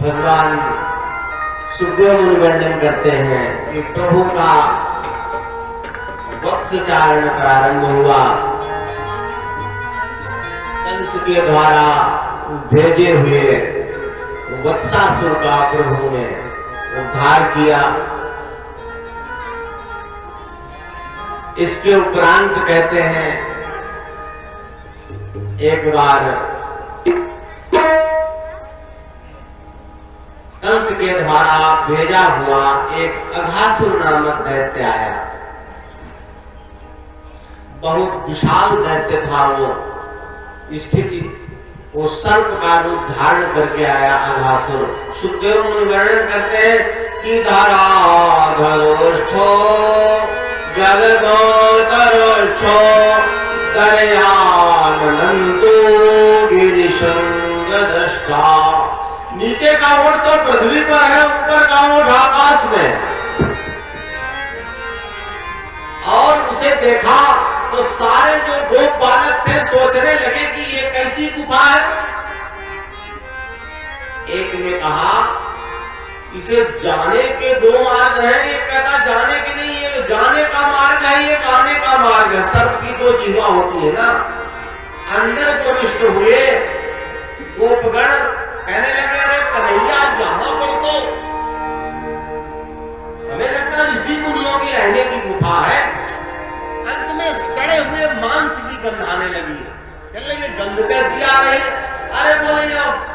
भगवान सुखदेव मुनि वर्णन करते हैं कि प्रभु का वत्सचारण प्रारंभ हुआ। कंस के द्वारा भेजे हुए वत्सासुर का प्रभु ने उद्धार किया। इसके उपरांत कहते हैं एक बार कंस के द्वारा भेजा हुआ एक अघासुर नामक दैत्य आया। बहुत विशाल दैत्य था वो स्थिति, वो सर्प का रूप धारण करके आया अघासुर। सुखदेव मुनि वर्णन करते हैं कि धराधरुष्ठो जलदोतरुष्ठो दरयानंतो गिरिशंगदष्टा। नीचे का ओठ तो पृथ्वी पर है, ऊपर का ओठ आकाश में। और उसे देखा तो सारे जो गोप बालक थे सोचने लगे कि ये कैसी गुफा है। एक ने कहा इसे जाने के दो मार्ग हैं, एक कहता जाने के नहीं, ये जाने का मार्ग है, ये आने का मार्ग है। सर्प की तो जीवा होती है ना। अंदर प्रविष्ट हुए गोपगण कहने लगे अरे कन्हैया यहाँ पर तो हमें लगता है ऋषि मुनियों की रहने की गुफा है। अंत में सड़े हुए मांस की गंध आने लगी। कहने लगे गंध कैसी आ रही? अरे बोले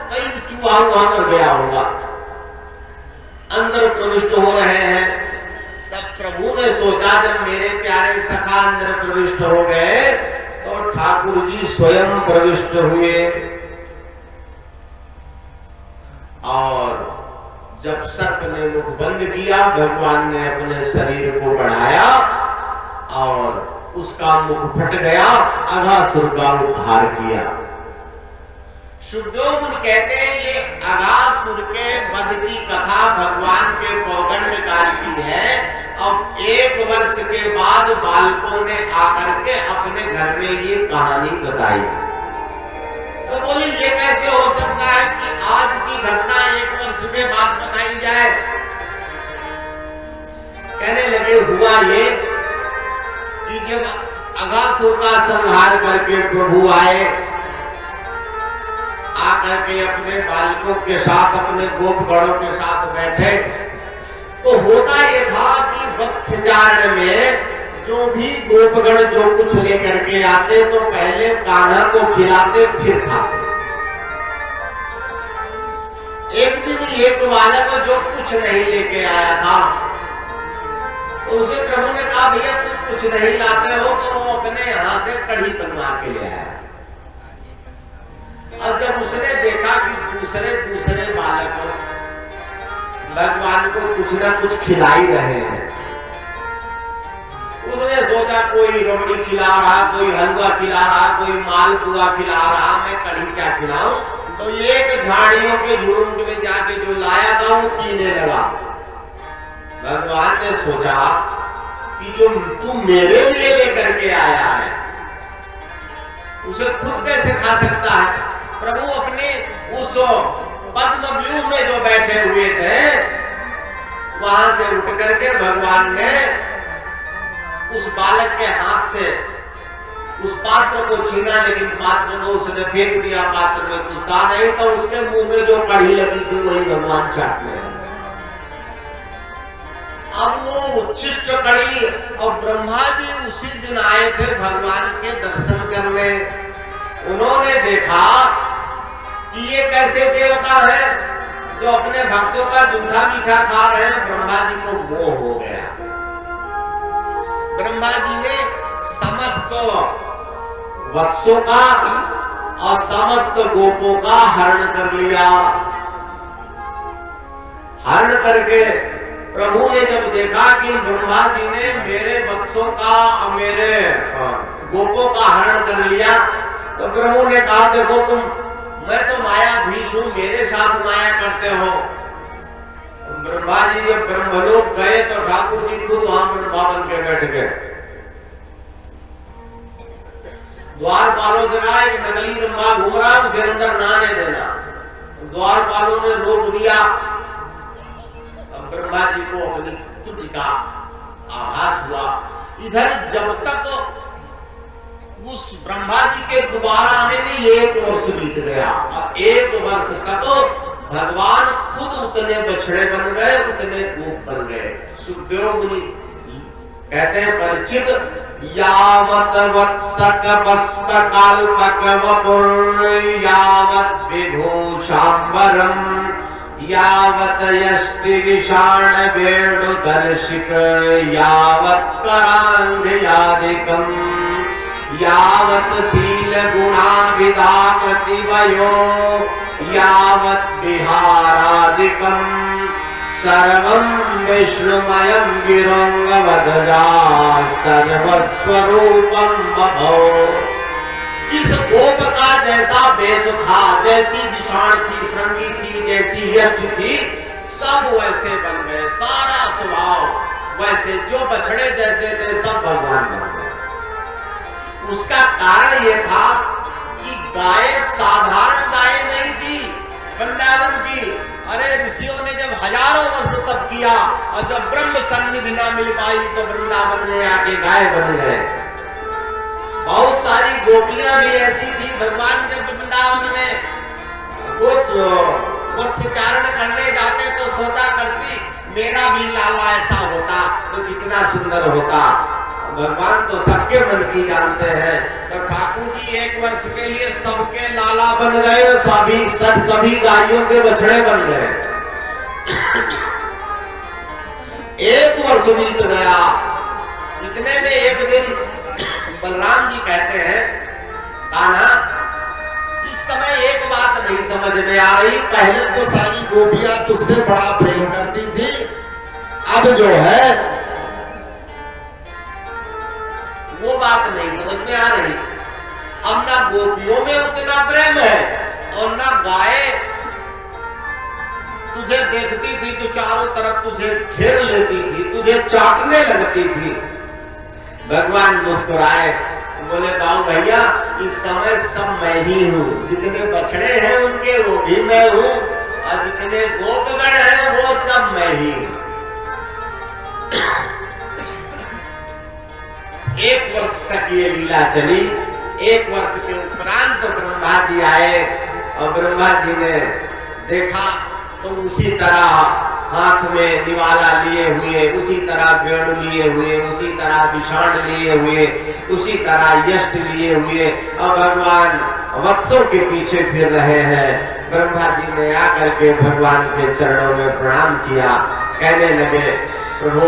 कहीं चूहा मर गया होगा। अंदर प्रविष्ट हो रहे हैं। तब प्रभु ने सोचा जब मेरे प्यारे सखा अंदर प्रविष्ट हो गए तो ठाकुर जी स्वयं प्रविष्ट हुए। और जब सर्प ने मुख बंद किया, भगवान ने अपने शरीर को बढ़ाया और उसका मुख फट गया, अघासुर का उद्धार किया। सुखदेव मुनि कहते हैं ये अघासुर के वध की कथा भगवान के पौगंड काल की है। अब 1 वर्ष के बाद बालकों ने आकर के अपने घर में ये कहानी बताई। तो बोली ये कैसे हो सकता है कि आज की घटना 1 वर्ष के बाद बताई जाए? कहने लगे हुआ ये कि जब अघासुर का संहार करके प्रभु आए, आकर के अपने बालकों के साथ अपने गोपगणों के साथ बैठे, तो होता ये था कि वत्सचारण में जो भी गोपगण जो कुछ लेकर के आते तो पहले कान्हा को खिलाते फिर खाते। एक दिन एक बालक जो कुछ नहीं लेके आया था तो उसे प्रभु ने कहा भैया तुम कुछ नहीं लाते हो, तो वो अपने यहां से कढ़ी बनवा के ले आया। और जब उसने देखा कि दूसरे बालक भगवान को कुछ ना कुछ खिला ही रहे हैं, उसने सोचा कोई रबड़ी खिला रहा, कोई हलवा खिला रहा, कोई मालपुआ खिला रहा, मैं कढ़ी क्या खिलाऊं? तो एक झाड़ियों के झुरमुट में जाके जो लाया था वो पीने लगा। भगवान ने सोचा कि जो तू मेरे लिए लेकर के आया है उसे खुद कैसे खा सकता है? प्रभु अपने उस पद्म व्यूह में जो बैठे हुए थे वहां से उठ करके भगवान ने उस बालक के हाथ से उस पात्र को छीना, लेकिन पात्र में उसने फेंक दिया। पात्र में कुछ था नहीं, तो उसके मुंह में जो कढ़ी लगी थी वही भगवान चाटने लगे। अब वो उच्छिष्ट कढ़ी, और ब्रह्मा जी उसी दिन आए थे भगवान के दर्शन करने। उन्होंने देखा कि ये कैसे देवता है जो अपने भक्तों का जूठा मीठा खा रहे हैं। ब्रह्मा जी को मोह हो गया। ब्रह्मा जी ने समस्त वत्सों का और समस्त गोपों का हरण कर लिया। हरण करके प्रभु ने जब देखा कि ब्रह्मा जी ने मेरे वत्सों का और मेरे गोपों का हरण कर लिया, तो प्रभु ने कहा देखो मैं तो मायाधीश हूं, मेरे साथ माया करते हो। ब्रह्मा जी जब ब्रह्मलोक गए तो ठाकुर जी खुद वहां ब्रह्मा बन के बैठ गए। द्वारपालों से कहा एक नकली ब्रह्मा घूम रहा, उसे अंदर ना आने देना। द्वारपालों ने रोक दिया। अब ब्रह्मा जी को अपनी तुझ का आभास हुआ। इधर जब तक उस ब्रह्मा जी के दोबारा आने में 1 वर्ष बीत गया। अब 1 वर्ष तक भगवान खुद उतने बछड़े बन गए, उतने गोप बन गए। सुखदेव मुनि कहते हैं परिचित, यावत वत्सक बस्प काल्पक वपुर यावत विभूषांबरम यावत यष्टि विषाण वेणु दर्शिक यावत करांगयादिकम यावत शील गुणा विधाकृति वयो यावत विहारादिकम सर्वं विष्णुमयं गिरोंगवदजा सर्वस्वरूपं बभो। जिस गोप का जैसा वेश था, जैसी विषाण थी, श्रृंगी थी, जैसी यष्ट थी, सब वैसे बन गए। सारा स्वभाव वैसे, जो बछड़े जैसे थे सब भगवान बन गए। उसका कारण यह था कि गाय साधारण गाय नहीं थी वृंदावन की। अरे ऋषियों ने जब हजारों वर्ष तप किया और जब ब्रह्म सन्निधि ना मिल पाई तो वृंदावन में आके गाय बन गए। बहुत सारी गोपियां भी ऐसी थी। भगवान जब वृंदावन में गोत्सचारण करने जाते तो सोचा करती मेरा भी लाला ऐसा होता तो कितना सुंदर होता। भगवान तो सबके मन की जानते हैं। तो ठाकुर जी 1 वर्ष के लिए सबके लाला बन गए, सभी गायों के बछड़े बन गए। 1 वर्ष बीत गया। इतने में एक दिन बलराम जी कहते हैं, कान्हा इस समय एक बात नहीं समझ में आ रही। पहले तो सारी गोपियां तुझसे बड़ा प्रेम करती थी, अब जो है वो बात नहीं समझ में आ रही। अब ना गोपियों में उतना प्रेम है और ना गाय तुझे देखती थी तो चारों तरफ तुझे घेर लेती थी, तुझे चाटने लगती थी। भगवान मुस्कुराए, बोले दाऊ भैया इस समय सब मैं ही हूँ। जितने बछड़े हैं उनके वो भी मैं हूँ और जितने गोपगण हैं वो सब मैं ही हूँ। 1 वर्ष तक ये लीला चली। 1 वर्ष के उपरांत ब्रह्मा जी आए और ब्रह्मा जी ने देखा तो उसी तरह हाथ में निवाला लिए हुए, उसी तरह वेणु लिए हुए, उसी तरह विषाण लिए हुए, उसी तरह यष्ट लिए हुए और भगवान वत्सों के पीछे फिर रहे हैं। ब्रह्मा जी ने आकर के भगवान के चरणों में प्रणाम किया। कहने लगे प्रभु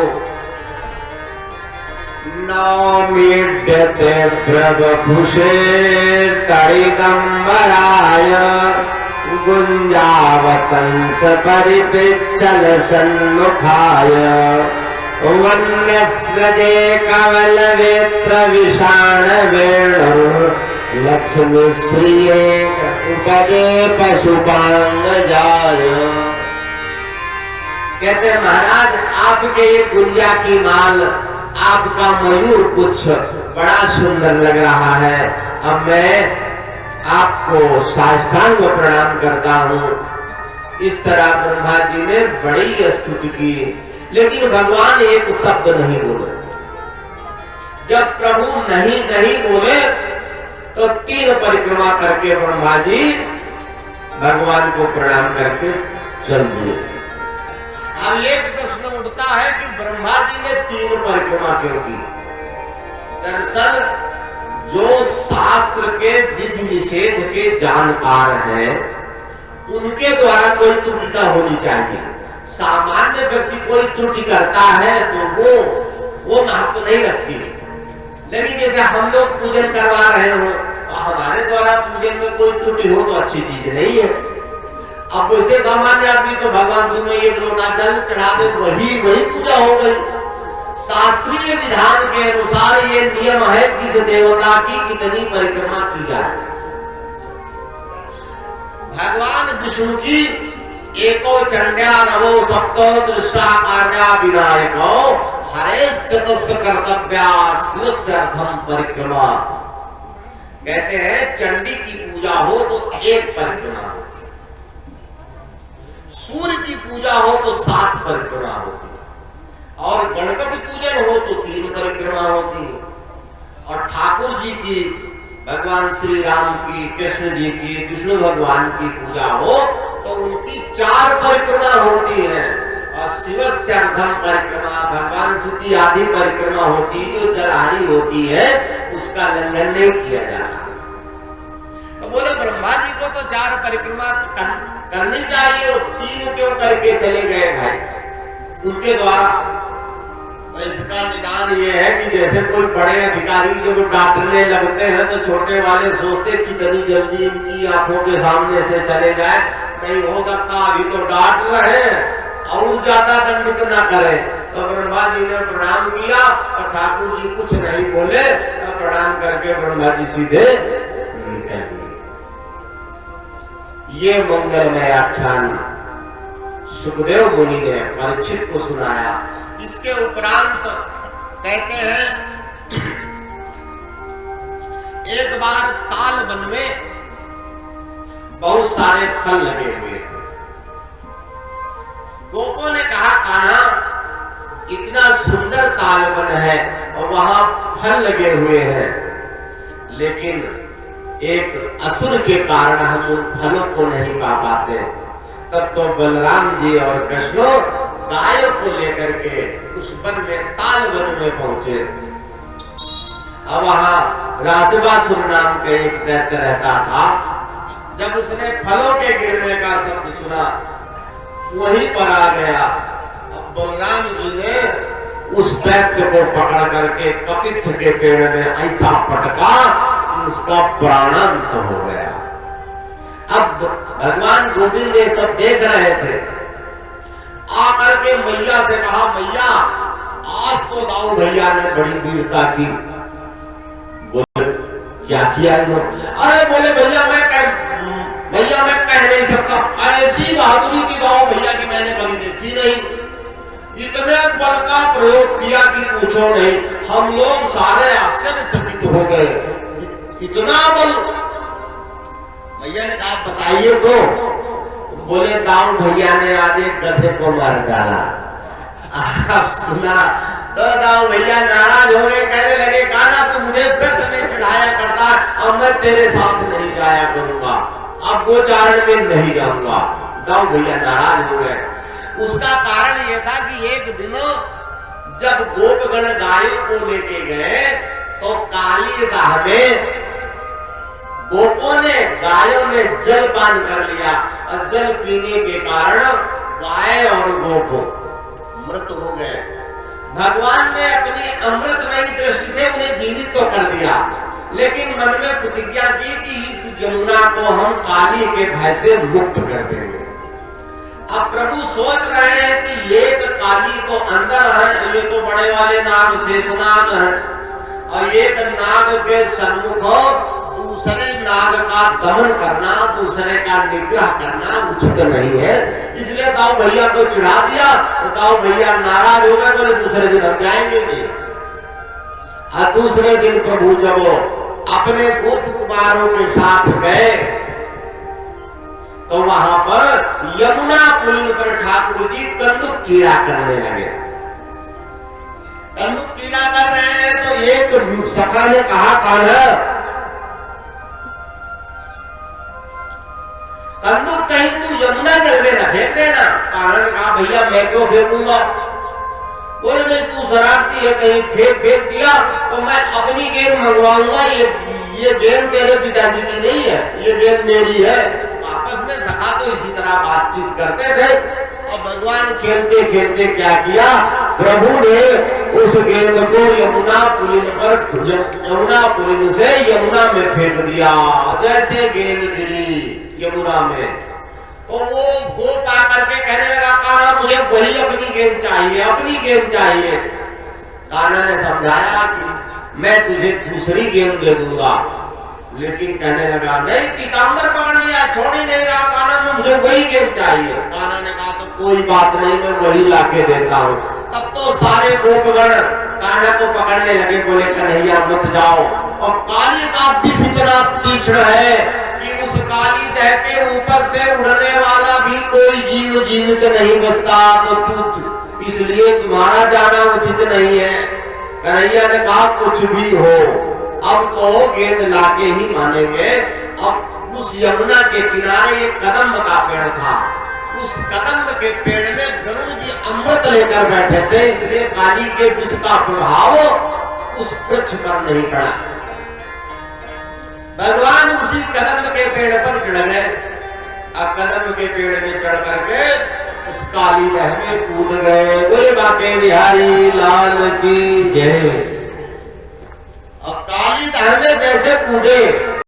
नौमीड्यते प्रभुषे तड़िदंबराय गुंजावतंस परिपिच्छल सन्मुखाय वन्यस्रजे कवल वेत्र विषाण वेणुर् लक्ष्मी श्रिये उपदे पशुपांग जाय। कहते महाराज आपके ये गुंजा की माल, आपका मयूर कुछ बड़ा सुंदर लग रहा है। अब मैं आपको साष्टांग प्रणाम करता हूँ। इस तरह ब्रह्मा जी ने बड़ी स्तुति की, लेकिन भगवान एक शब्द नहीं बोले। जब प्रभु नहीं नहीं बोले तो 3 परिक्रमा करके ब्रह्मा जी भगवान को प्रणाम करके चल दिए। अब एक प्रश्न उठता है कि ब्रह्मा जी ने 3 परिक्रमा क्यों की? दरअसल जो शास्त्र के विधि निषेध के जानकार हैं उनके द्वारा कोई त्रुटि न होनी चाहिए। सामान्य व्यक्ति कोई त्रुटि करता है तो वो महत्व नहीं रखती। लेकिन जैसे हम लोग पूजन करवा रहे हो तो हमारे द्वारा पूजन में कोई त्रुटि हो तो अच्छी चीज नहीं है। अब वैसे सामान्य आदमी तो भगवान से में 1 लोटा जल चढ़ा दे, वही पूजा हो गई। शास्त्रीय विधान के अनुसार ये नियम है किस देवता की कितनी परिक्रमा की जाए। भगवान विष्णु की एको चंड्या रवो सप्तो दृष्टा कार्या विनायको हरेश्चतस्य कर्तव्या शिवस्यर्थम परिक्रमा। कहते हैं चंडी की पूजा हो तो 1 परिक्रमा हो, पूजा हो तो 7 परिक्रमा होती है, और गणपति पूजन हो तो 3 परिक्रमा होती है, और ठाकुर जी की, भगवान श्री राम की, कृष्ण जी की, विष्णु भगवान की पूजा हो तो उनकी 4 परिक्रमा होती है, और शिवस्यर्धम परिक्रमा, भगवान शिव की आधी परिक्रमा होती है, जो जलहारी होती है उसका लंघन नहीं किया जाता। तो बोले ब्रह्मा जी को तो 4 परिक्रमा करनी चाहिए, वो 3 क्यों करके चले गए भाई उनके द्वारा? तो इसका निदान ये है कि जैसे कोई बड़े अधिकारी जब डांटने लगते हैं तो छोटे वाले सोचते कितनी जल्दी इनकी आंखों के सामने से चले जाए, नहीं हो सकता, अभी तो डांट रहे हैं और ज्यादा दंडित ना करें। तो ब्रह्मा जी ने प्रणाम किया और ठाकुर जी कुछ नहीं बोले, तो प्रणाम करके ब्रह्मा जी सीधे निकल गए। ये मंगलमय आख्यान सुखदेव मुनि ने परीक्षित को सुनाया। इसके उपरांत कहते हैं एक बार ताल वन में बहुत सारे फल लगे हुए थे। गोपों ने कहा कान्हा इतना सुंदर ताल वन है और वहां फल लगे हुए हैं, लेकिन एक असुर के कारण हम उन फलों को नहीं पा पाते। तब तो बलराम जी और कृष्ण गायों को लेकर के उस वन में, ताल वन में पहुंचे। अब वहां राजबासुर नाम का एक दैत्य रहता था। जब उसने फलों के गिरने का शब्द सुना वहीं पर आ गया। अब बलराम जी ने उस दैत्य को पकड़ करके कपित्थ के पेड़ में ऐसा पटका कि उसका प्राणांत हो गया। अब भगवान गोविंद ये सब देख रहे थे, आकर के मैया से कहा मैया आज तो दाऊ भैया ने बड़ी वीरता की। बोले क्या किया इन्होंने? अरे बोले भैया मैं कह नहीं सकता, ऐसी बहादुरी की दाऊ भैया की मैंने कभी देखी नहीं। इतने बल का प्रयोग किया कि पूछो नहीं, हम लोग सारे आश्चर्यचकित हो गए। इतना बल। भैया ने कहा बताइए तो। बोले दाऊ भैया ने आज एक गधे को मार डाला। आप सुना तो दाऊ भैया नाराज हो गए, कहने लगे कान्हा तू मुझे फिर तुम्हें चढ़ाया करता, अब मैं तेरे साथ नहीं जाया करूंगा, अब गोचारण में नहीं जाऊंगा। दाऊ भैया नाराज हो गए। उसका कारण यह था कि एक दिन जब गोपगण गायों को लेके गए तो काली राह में गोपों ने, गायों ने जल पान कर लिया और जल पीने के कारण गाय और गोप मृत हो गए। भगवान ने अपनी अमृतमयी दृष्टि से उन्हें जीवित तो कर दिया, लेकिन मन में प्रतिज्ञा की कि इस यमुना को हम काली के भय से मुक्त कर देंगे। अब प्रभु सोच रहे हैं कि एक काली तो अंदर है, ये तो बड़े वाले नाग शेषनाग हैं, और एक नाग के सन्मुख दूसरे नाग का दमन करना, दूसरे का निग्रह करना उचित नहीं है। इसलिए दाऊ भैया को चिढ़ा दिया तो दाऊ भैया नाराज हो गए, बोले दूसरे दिन हम जाएंगे नहीं। और दूसरे दिन प्रभु जब अपने गोप कुमारों के साथ गए तो वहां पर यमुना पुलिन पर ठाकुर जी कंदुक कीड़ा करने लगे। कंदुक कीड़ा कर रहे हैं तो एक सखा ने कहा कान्हा कंदुक कहीं तू यमुना जल में न फेंक देना। कान्हा ने कहा भैया मैं क्यों फेंकूंगा? बोले नहीं तू शरारती है, कहीं फेंक दिया तो मैं अपनी गेंद मंगवाऊंगा। ये गेंद तेरे पिताजी की नहीं है, ये गेंद मेरी है। आपस में सखा तो इसी तरह बातचीत करते थे। और भगवान खेलते खेलते क्या किया, प्रभु ने उस गेंद को यमुना पुलिन से यमुना में फेंक दिया। जैसे गेंद गिरी यमुना में तो वो गोप आकर के कहने लगा कान्हा मुझे वही अपनी गेंद चाहिए, अपनी गेंद चाहिए। कान्हा ने समझाया कि मैं तुझे दूसरी गेंद दे दूंगा, लेकिन कहने लगा नहीं, पीताम्बर पकड़ लिया, छोड़ ही नहीं रहा। कान्हा में मुझे वही गेंद चाहिए। कान्हा ने कहा तो कोई बात नहीं, मैं वही लाके देता हूँ। तब तो सारे गोपगण कान्हा को पकड़ने लगे, बोले कन्हैया मत जाओ। और काली का विष इतना तीक्ष्ण है कि उस काली देह के ऊपर से उड़ने वाला भी कोई कोई जीव जीवित नहीं बचता, तो इसलिए तुम्हारा जाना उचित नहीं है। कन्हैया ने कहा कुछ भी हो, अब तो गेंद लाके ही मानेंगे। अब उस यमुना के किनारे एक कदम्ब का पेड़ था, उस कदम्ब के पेड़ में गरुड़ जी अमृत लेकर बैठे थे, इसलिए काली के विष का प्रभाव उस वृक्ष पर नहीं पड़ा। भगवान उसी कदम्ब के पेड़ पर चढ़ गए, और कदम्ब के पेड़ में चढ़ करके उस काली दह में कूद गए। बोले बाके बिहारी लाल की जय। और काली दह में जैसे कूदे